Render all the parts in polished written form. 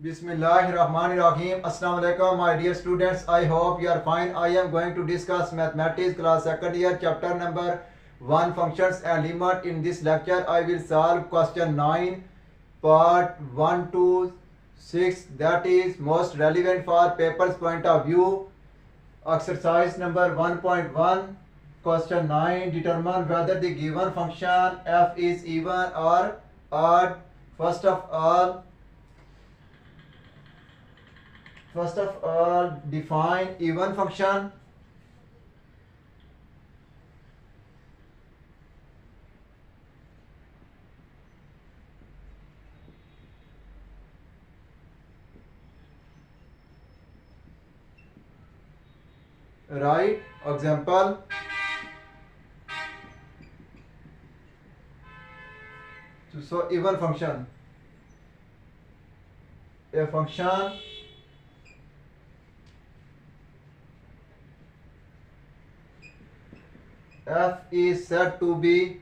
Bismillahirrahmanirrahim. Assalamu alaikum, my dear students. I hope you are fine. I am going to discuss mathematics class second year chapter number 1 functions and limit. In this lecture, I will solve question 9 part 1 to 6, that is most relevant for paper's point of view. Exercise number 1.1 question 9, determine whether the given function f is even or odd. First of all, define even function. Right? Example. So even function. A function f is said to be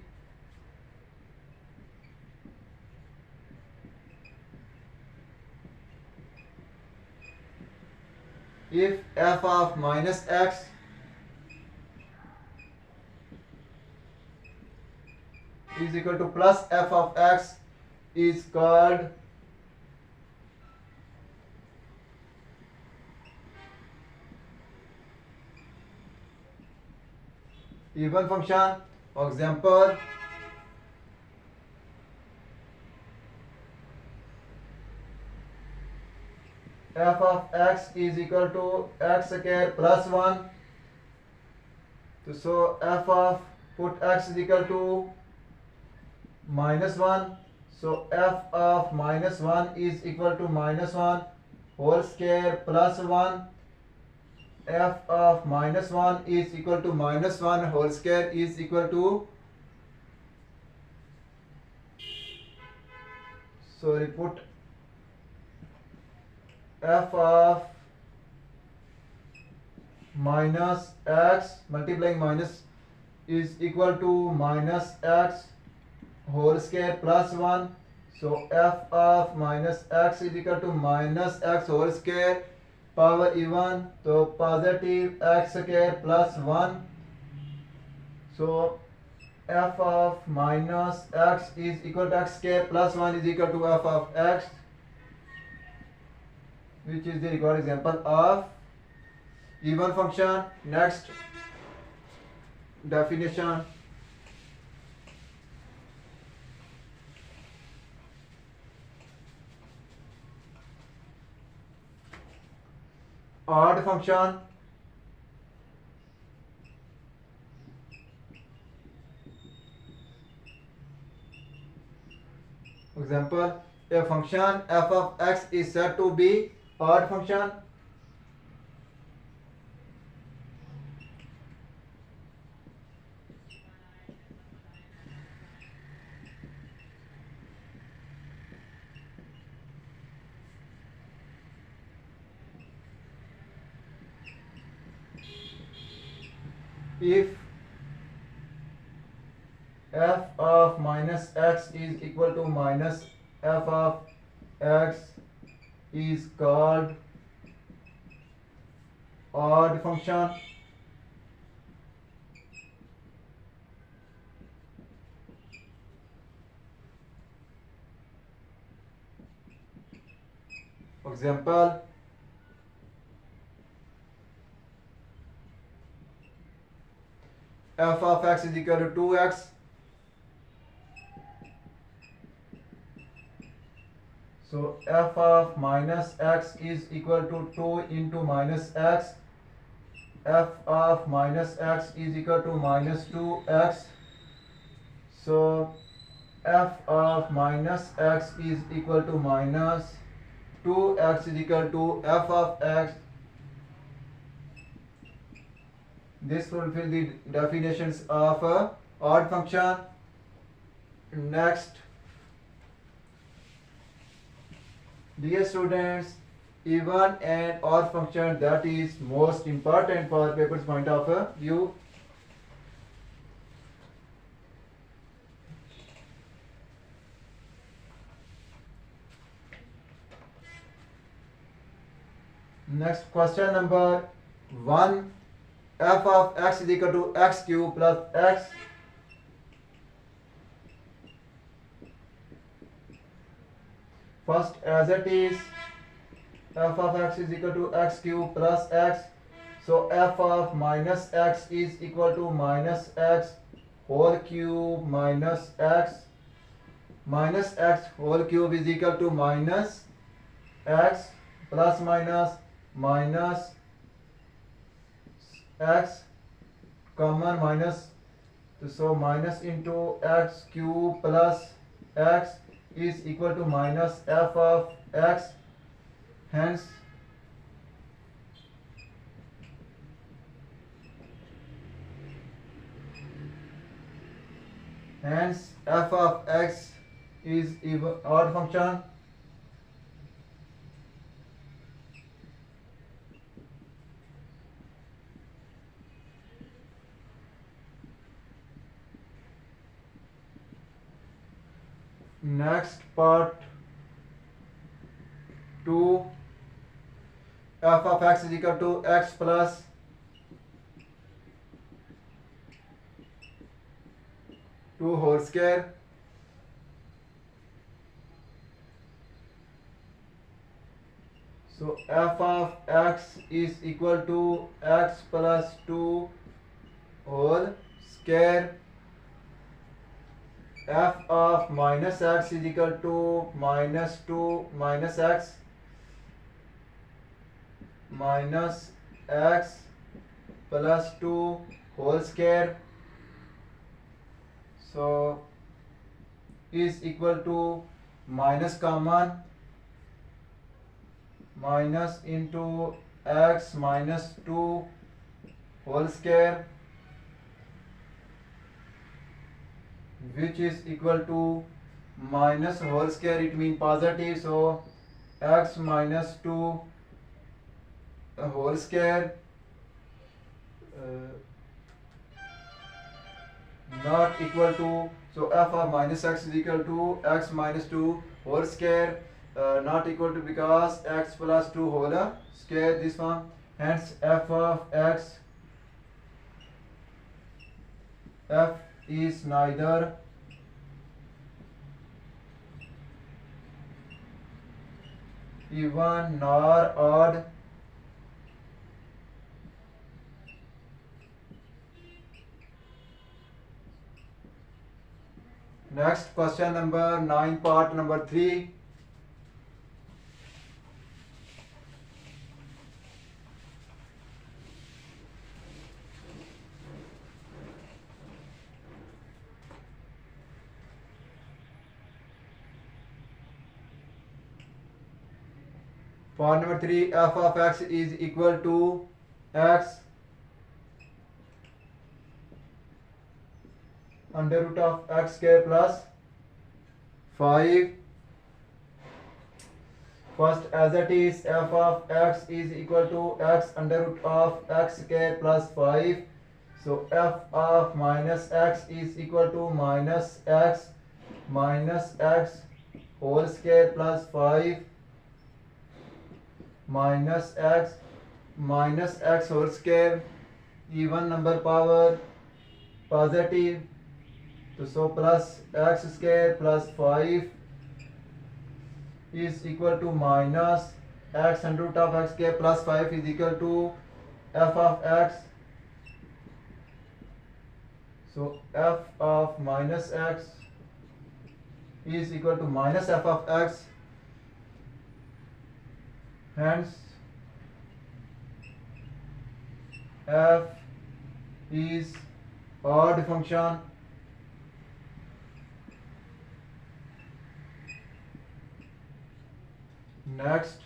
if f of minus x is equal to plus f of x is called even function. For example, f of x is equal to x square plus 1. So f of put x is equal to minus 1. So f of minus 1 is equal to minus 1 whole square plus 1. F of minus 1 is equal to minus 1 whole square is equal to, sorry, put f of minus x multiplying minus is equal to minus x whole square plus 1. So f of minus x is equal to minus x whole square power even, so positive x square plus 1. So f of minus x is equal to x square plus 1 is equal to f of x, which is the required example of even function. Next, definition. Odd function. Example, a function f of x is said to be odd function. If f of minus x is equal to minus f of x is called odd function. For example, f of x is equal to 2x. So f of minus x is equal to 2 into minus x. F of minus x is equal to minus 2x. So f of minus x is equal to minus 2x is equal to f of x. This fulfill the definitions of a odd function. Next, dear students, even and odd function, that is most important for paper's point of view. Next question number 1. F of x is equal to x cube plus x. First, as it is, f of x is equal to x cube plus x. So f of minus x is equal to minus x whole cube minus x. Minus x whole cube is equal to minus x plus minus x common minus. So minus into x cube plus x is equal to minus f of x. Hence f of x is even odd function. Next part 2. F of x is equal to x plus two whole square. So f of x is equal to x plus 2 whole square. F of minus x is equal to minus 2 minus x plus 2 whole square. So is equal to minus common, minus into x minus 2 whole square, which is equal to minus whole square, it means positive. So x minus 2 whole square not equal to, so f of minus x is equal to x minus 2 whole square, not equal to because x plus 2 whole square, this one. Hence f of x, f is neither even nor odd. Next question number 9, part number 3. Part number 3, f of x is equal to x under root of x square plus 5. First, as it is, f of x is equal to x under root of x square plus 5. So f of minus x is equal to minus x whole square plus 5 minus x whole square, even number power positive. So plus x square plus 5 is equal to minus x under root of x square plus 5 is equal to f of x. So f of minus x is equal to minus f of x. Hence f is odd function. Next,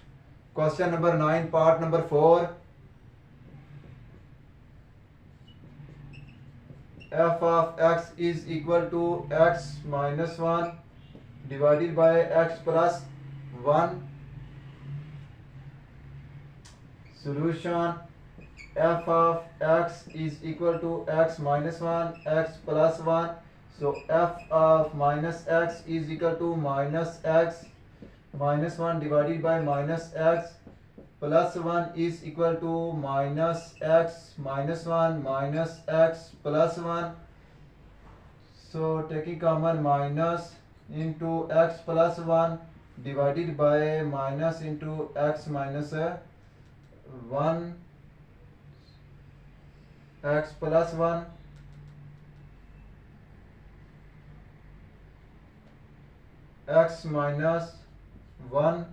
question number 9, part number 4. F of x is equal to x minus 1 divided by x plus 1. Solution: f of x is equal to x minus 1 x plus 1. So f of minus x is equal to minus x minus 1 divided by minus x plus 1 is equal to minus x minus 1 minus x plus 1. So taking common minus into x plus 1 divided by minus into x minus 1 x plus 1 x minus 1.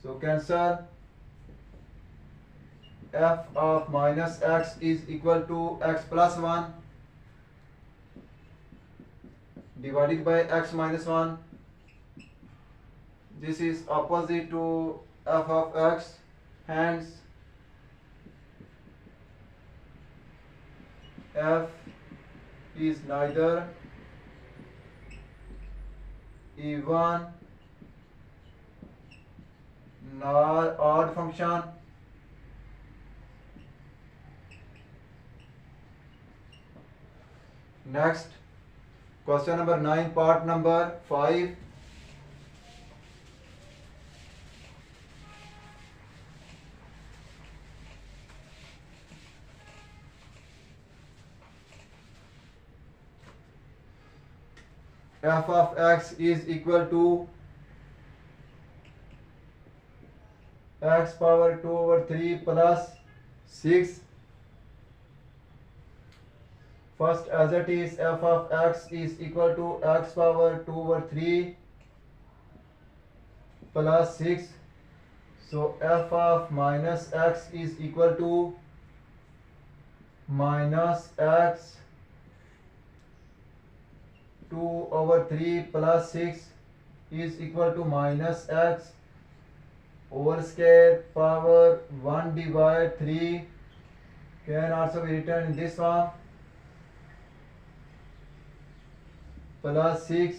So cancel. F of minus x is equal to x plus 1 divided by x minus 1. This is opposite to f of x, hence f is neither even nor odd function. Next, question number 9, part number 5. F of x is equal to x power 2 over 3 plus 6. First, as it is, f of x is equal to x power 2 over 3 plus 6. So f of minus x is equal to minus x 2 over 3 plus 6 is equal to minus x whole square power 1 divide 3 can also be written in this form plus 6.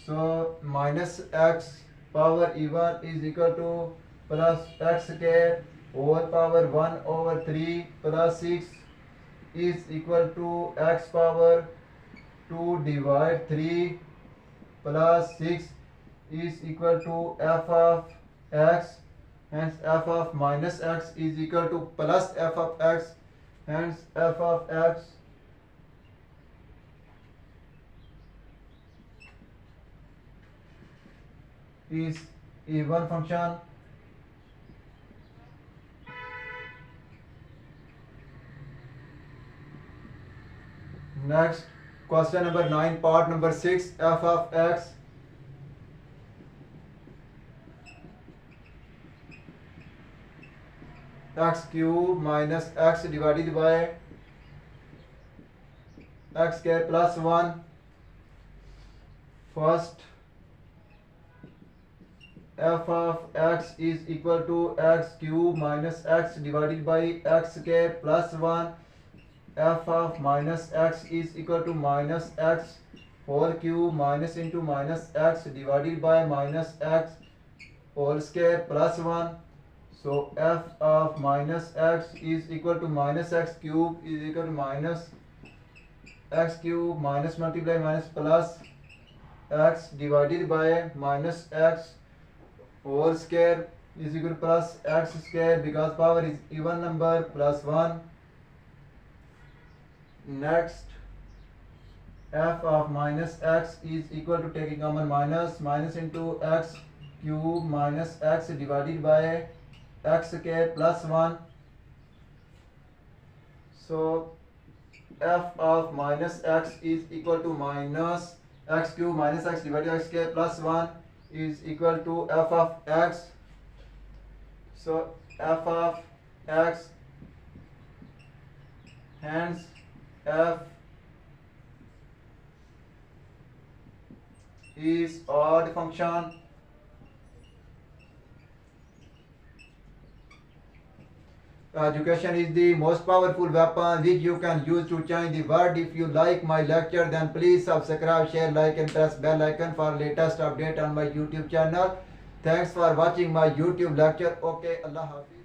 So minus x power even is equal to plus x square whole power 1 over 3 plus 6 is equal to x power 2 divide 3 plus 6 is equal to f of x, hence f of minus x is equal to plus f of x, hence f of x is even function. Next, question number 9, part number 6, f of x x cube minus x divided by x square plus 1. First, f of x is equal to x cube minus x divided by x square plus 1. F of minus x is equal to minus x whole cube minus into minus x divided by minus x whole square plus 1. So f of minus x is equal to minus x cube is equal to minus x cube minus multiply minus plus x divided by minus x whole square is equal to plus x square because power is even number plus 1. Next, f of minus x is equal to taking common minus into x cube minus x divided by x square plus 1. So f of minus x is equal to minus x cube minus x divided by x square plus 1 is equal to f of x. So f of x, hence f is odd function. Education is the most powerful weapon which you can use to change the world. If you like my lecture, then please subscribe, share, like and press bell icon for latest update on my YouTube channel. Thanks for watching my YouTube lecture. Okay, Allah Hafiz.